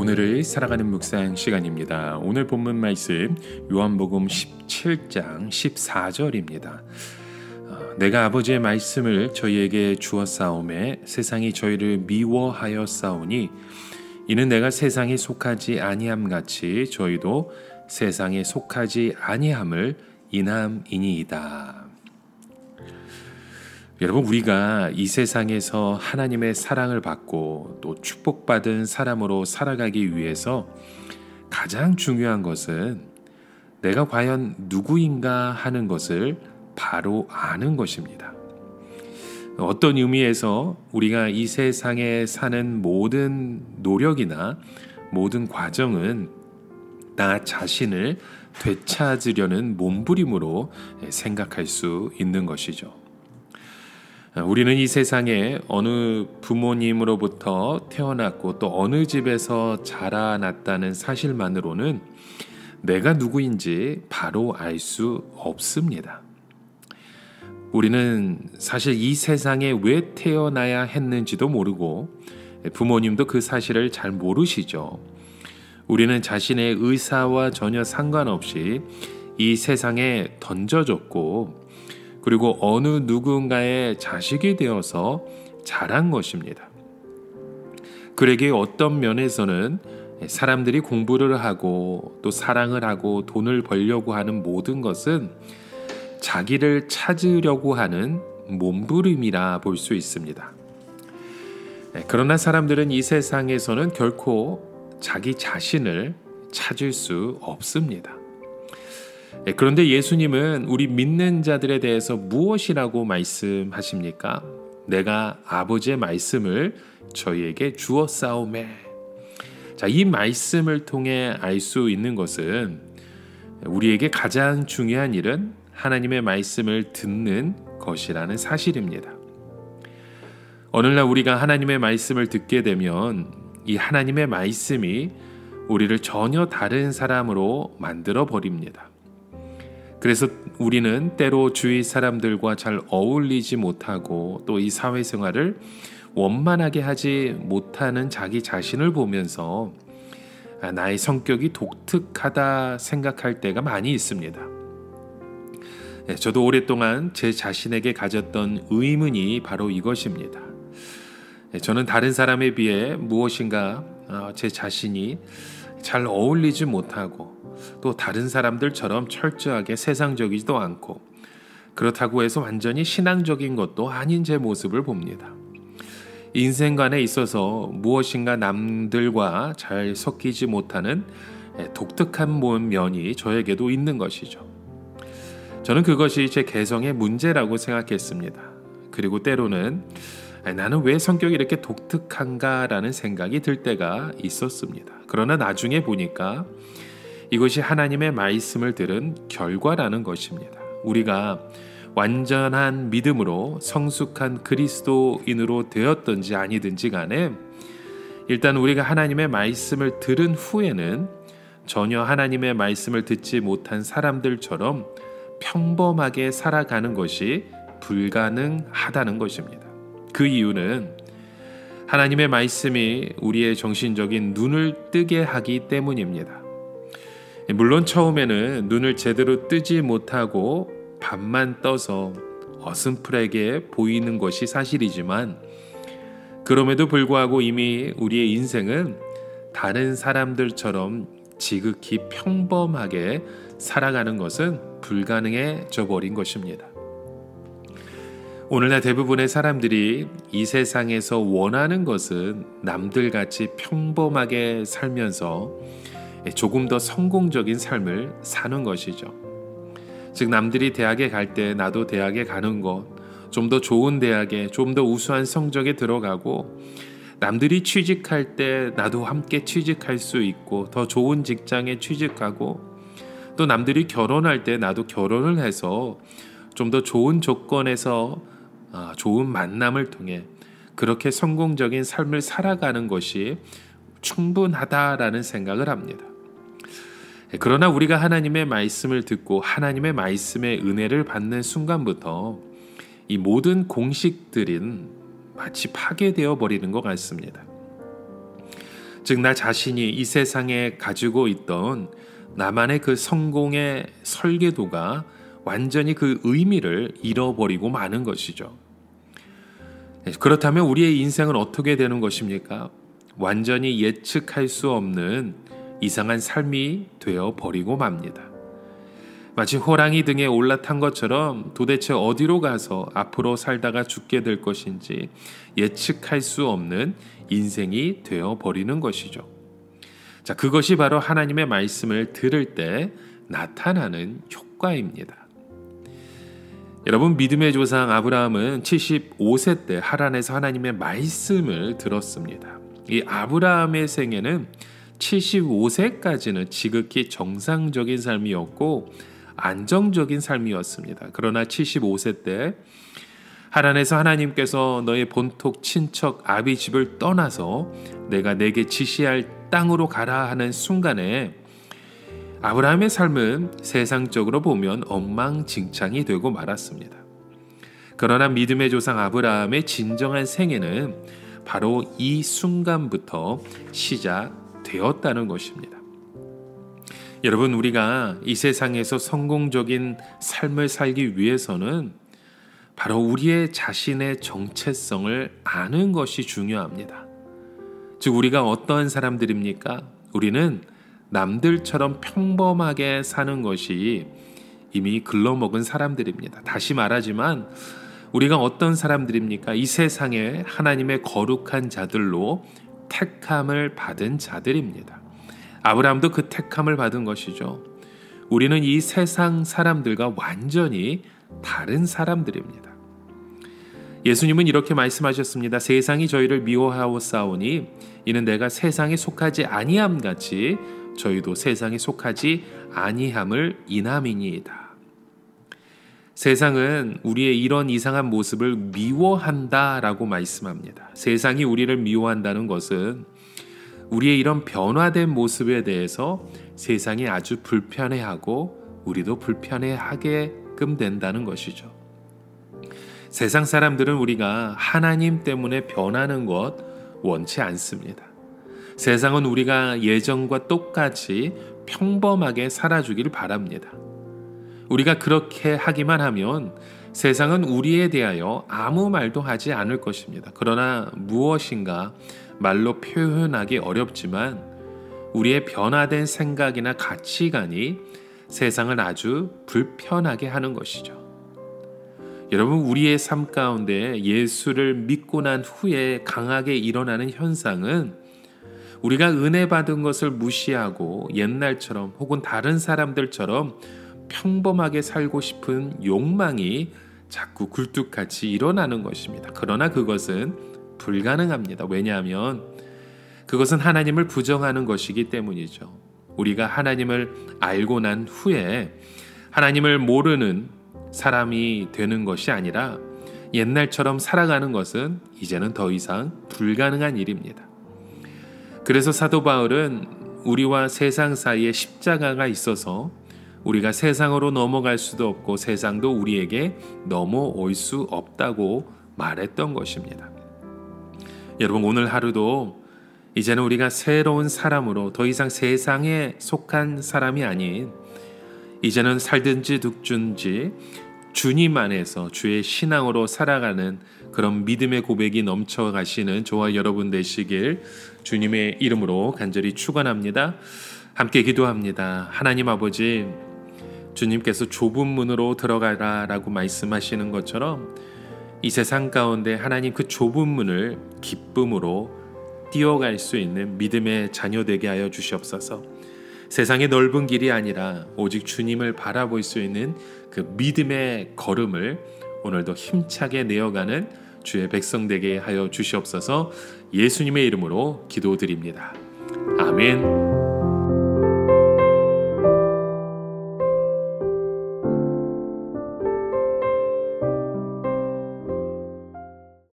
오늘을 살아가는 묵상 시간입니다. 오늘 본문 말씀 요한복음 17장 14절입니다. 내가 아버지의 말씀을 저희에게 주었사오매 세상이 저희를 미워하였사오니 이는 내가 세상에 속하지 아니함 같이 저희도 세상에 속하지 아니함을 인함이니이다. 여러분, 우리가 이 세상에서 하나님의 사랑을 받고 또 축복받은 사람으로 살아가기 위해서 가장 중요한 것은 내가 과연 누구인가 하는 것을 바로 아는 것입니다. 어떤 의미에서 우리가 이 세상에 사는 모든 노력이나 모든 과정은 나 자신을 되찾으려는 몸부림으로 생각할 수 있는 것이죠. 우리는 이 세상에 어느 부모님으로부터 태어났고 또 어느 집에서 자라났다는 사실만으로는 내가 누구인지 바로 알 수 없습니다. 우리는 사실 이 세상에 왜 태어나야 했는지도 모르고 부모님도 그 사실을 잘 모르시죠. 우리는 자신의 의사와 전혀 상관없이 이 세상에 던져졌고 그리고 어느 누군가의 자식이 되어서 자란 것입니다. 그러기에 어떤 면에서는 사람들이 공부를 하고 또 사랑을 하고 돈을 벌려고 하는 모든 것은 자기를 찾으려고 하는 몸부림이라 볼 수 있습니다. 그러나 사람들은 이 세상에서는 결코 자기 자신을 찾을 수 없습니다. 그런데 예수님은 우리 믿는 자들에 대해서 무엇이라고 말씀하십니까? 내가 아버지의 말씀을 저희에게 주었사오매. 자, 이 말씀을 통해 알 수 있는 것은 우리에게 가장 중요한 일은 하나님의 말씀을 듣는 것이라는 사실입니다. 오늘날 우리가 하나님의 말씀을 듣게 되면 이 하나님의 말씀이 우리를 전혀 다른 사람으로 만들어 버립니다. 그래서 우리는 때로 주위 사람들과 잘 어울리지 못하고 또 이 사회생활을 원만하게 하지 못하는 자기 자신을 보면서 나의 성격이 독특하다 생각할 때가 많이 있습니다. 저도 오랫동안 제 자신에게 가졌던 의문이 바로 이것입니다. 저는 다른 사람에 비해 무엇인가 제 자신이 잘 어울리지 못하고 또 다른 사람들처럼 철저하게 세상적이지도 않고 그렇다고 해서 완전히 신앙적인 것도 아닌 제 모습을 봅니다. 인생관에 있어서 무엇인가 남들과 잘 섞이지 못하는 독특한 면이 저에게도 있는 것이죠. 저는 그것이 제 개성의 문제라고 생각했습니다. 그리고 때로는 나는 왜 성격이 이렇게 독특한가라는 생각이 들 때가 있었습니다. 그러나 나중에 보니까 이것이 하나님의 말씀을 들은 결과라는 것입니다. 우리가 완전한 믿음으로 성숙한 그리스도인으로 되었든지 아니든지 간에 일단 우리가 하나님의 말씀을 들은 후에는 전혀 하나님의 말씀을 듣지 못한 사람들처럼 평범하게 살아가는 것이 불가능하다는 것입니다. 그 이유는 하나님의 말씀이 우리의 정신적인 눈을 뜨게 하기 때문입니다. 물론 처음에는 눈을 제대로 뜨지 못하고 밤만 떠서 어슴푸레게 보이는 것이 사실이지만 그럼에도 불구하고 이미 우리의 인생은 다른 사람들처럼 지극히 평범하게 살아가는 것은 불가능해져 버린 것입니다. 오늘날 대부분의 사람들이 이 세상에서 원하는 것은 남들같이 평범하게 살면서 조금 더 성공적인 삶을 사는 것이죠. 즉 남들이 대학에 갈 때 나도 대학에 가는 것, 좀 더 좋은 대학에 좀 더 우수한 성적에 들어가고 남들이 취직할 때 나도 함께 취직할 수 있고 더 좋은 직장에 취직하고 또 남들이 결혼할 때 나도 결혼을 해서 좀 더 좋은 조건에서 좋은 만남을 통해 그렇게 성공적인 삶을 살아가는 것이 충분하다라는 생각을 합니다. 그러나 우리가 하나님의 말씀을 듣고 하나님의 말씀의 은혜를 받는 순간부터 이 모든 공식들은 마치 파괴되어 버리는 것 같습니다. 즉 나 자신이 이 세상에 가지고 있던 나만의 그 성공의 설계도가 완전히 그 의미를 잃어버리고 마는 것이죠. 그렇다면 우리의 인생은 어떻게 되는 것입니까? 완전히 예측할 수 없는 이상한 삶이 되어 버리고 맙니다. 마치 호랑이 등에 올라탄 것처럼 도대체 어디로 가서 앞으로 살다가 죽게 될 것인지 예측할 수 없는 인생이 되어 버리는 것이죠. 자, 그것이 바로 하나님의 말씀을 들을 때 나타나는 효과입니다. 여러분, 믿음의 조상 아브라함은 75세 때 하란에서 하나님의 말씀을 들었습니다. 이 아브라함의 생애는 75세까지는 지극히 정상적인 삶이었고 안정적인 삶이었습니다. 그러나 75세 때 하란에서 하나님께서 너의 본토 친척 아비 집을 떠나서 내가 내게 지시할 땅으로 가라 하는 순간에 아브라함의 삶은 세상적으로 보면 엉망진창이 되고 말았습니다. 그러나 믿음의 조상 아브라함의 진정한 생애는 바로 이 순간부터 시작되었다는 것입니다. 여러분, 우리가 이 세상에서 성공적인 삶을 살기 위해서는 바로 우리의 자신의 정체성을 아는 것이 중요합니다. 즉, 우리가 어떠한 사람들입니까? 우리는 남들처럼 평범하게 사는 것이 이미 글러먹은 사람들입니다. 다시 말하지만 우리가 어떤 사람들입니까? 이 세상에 하나님의 거룩한 자들로 택함을 받은 자들입니다. 아브라함도 그 택함을 받은 것이죠. 우리는 이 세상 사람들과 완전히 다른 사람들입니다. 예수님은 이렇게 말씀하셨습니다. 세상이 저희를 미워하오사오니 이는 내가 세상에 속하지 아니함 같이 저희도 세상에 속하지 아니함을 인함이니이다. 세상은 우리의 이런 이상한 모습을 미워한다라고 말씀합니다. 세상이 우리를 미워한다는 것은 우리의 이런 변화된 모습에 대해서 세상이 아주 불편해하고 우리도 불편해하게끔 된다는 것이죠. 세상 사람들은 우리가 하나님 때문에 변하는 것 원치 않습니다. 세상은 우리가 예전과 똑같이 평범하게 살아주길 바랍니다. 우리가 그렇게 하기만 하면 세상은 우리에 대하여 아무 말도 하지 않을 것입니다. 그러나 무엇인가 말로 표현하기 어렵지만 우리의 변화된 생각이나 가치관이 세상을 아주 불편하게 하는 것이죠. 여러분, 우리의 삶 가운데 예수를 믿고 난 후에 강하게 일어나는 현상은 우리가 은혜 받은 것을 무시하고 옛날처럼 혹은 다른 사람들처럼 평범하게 살고 싶은 욕망이 자꾸 굴뚝같이 일어나는 것입니다. 그러나 그것은 불가능합니다. 왜냐하면 그것은 하나님을 부정하는 것이기 때문이죠. 우리가 하나님을 알고 난 후에 하나님을 모르는 사람이 되는 것이 아니라 옛날처럼 살아가는 것은 이제는 더 이상 불가능한 일입니다. 그래서 사도 바울은 우리와 세상 사이에 십자가가 있어서 우리가 세상으로 넘어갈 수도 없고 세상도 우리에게 넘어올 수 없다고 말했던 것입니다. 여러분, 오늘 하루도 이제는 우리가 새로운 사람으로 더 이상 세상에 속한 사람이 아닌 이제는 살든지 죽든지 주님 안에서 주의 신앙으로 살아가는 그런 믿음의 고백이 넘쳐가시는 저와 여러분 되시길 주님의 이름으로 간절히 축원합니다. 함께 기도합니다. 하나님 아버지, 주님께서 좁은 문으로 들어가라라고 말씀하시는 것처럼 이 세상 가운데 하나님 그 좁은 문을 기쁨으로 뛰어갈 수 있는 믿음의 자녀 되게 하여 주시옵소서. 세상의 넓은 길이 아니라 오직 주님을 바라볼 수 있는 그 믿음의 걸음을 오늘도 힘차게 내어가는 주의 백성 되게 하여 주시옵소서. 예수님의 이름으로 기도드립니다. 아멘.